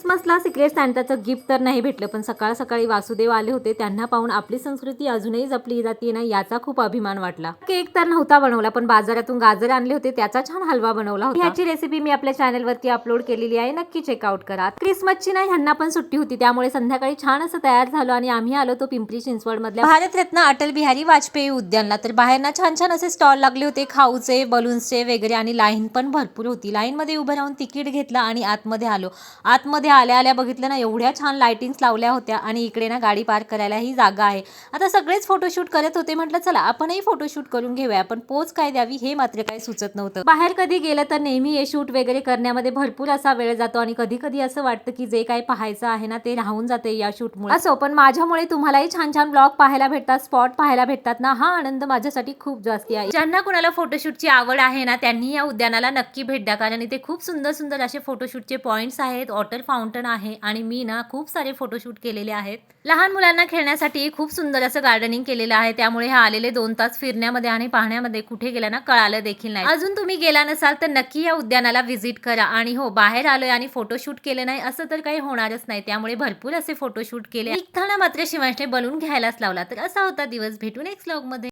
क्रिसमसला secret सॅन्टाचं gift तर नाही भेटलं, पण सकाळ सकाळी वासुदेव आले होते. त्यांना पाहून आपली संस्कृती अजूनही जपली जाते ना, याचा खूप अभिमान वाटला. केक तर नव्हता बनवला, पण बाजारातून गाजर आणले होते, त्याचा छान हलवा बनवला होता. याची रेसिपी मी आपल्या चॅनलवरती अपलोड केलेली आहे, नक्की चेकआउट करा. क्रिसमसची ना ह्यांना पण सुट्टी होती, त्यामुळे संध्याकाळी छान असं तयार झालो आणि आम्ही आलो तो पिंपरी चिंचवड मधल्या भारतरत्न अटल बिहारी वाजपेयी उद्यानला. तर बाहेर ना छान छान असे स्टॉल लागले होते, खाऊचे, बलून्सचे वगैरे, आणि लाईन पण भरपूर होती. लाईन मध्ये उभं राहून तिकीट घेतलं आणि आतमध्ये आलो. आतमध्ये आल्या आल्या बघितलं ना, एवढ्या छान लाइटिंग्स लावल्या होत्या आणि इकडे ना गाडी पार्क करायला ही जागा आहे. आता सगळेच फोटोशूट करत होते, म्हटलं चला आपणही फोटोशूट करून घेऊया, पण पोच काय द्यावी हे मात्र काही सुचत नव्हतं. बाहेर कधी गेलं तर नेहमी हे शूट वगैरे करण्यामध्ये भरपूर असा वेळ जातो आणि कधी कधी असं वाटतं की जे काही पाहायचं आहे ना ते राहून जाते या शूटमुळे. असो, पण माझ्यामुळे तुम्हालाही छान छान ब्लॉग पाहायला भेटतात, स्पॉट पाहायला भेटतात ना, हा आनंद माझ्यासाठी खूप जास्ती आहे. ज्यांना कुणाला फोटोशूटची आवड आहे ना, त्यांनी या उद्यानाला नक्की भेट द्या, कारण इथे खूप सुंदर सुंदर असे फोटोशूटचे पॉइंट्स आहेत, वॉटर फाउंटन आहे आणि मी ना खूप सारे फोटोशूट केलेले आहेत. लहान मुलांना खेळण्यासाठी खूप सुंदर असं गार्डनिंग केलेलं आहे, त्यामुळे हे आलेले 2 तास फिरण्यामध्ये आणि पाहण्यामध्ये कुठे गेला ना कळालं देखील नाही. अजून तुम्ही गेला नसाल तर नक्की या उद्यानाला व्हिजिट करा. आणि हो, बाहेर आलोय आणि फोटोशूट केले नाही असं तर काही होणारच नाही, त्यामुळे भरपूर असे फोटोशूट केले. निघताना मात्र शिवांशने बलून घ्यायलाच लावला. तर असा होता दिवस. भेटू नेक्स्ट व्लॉग मध्ये.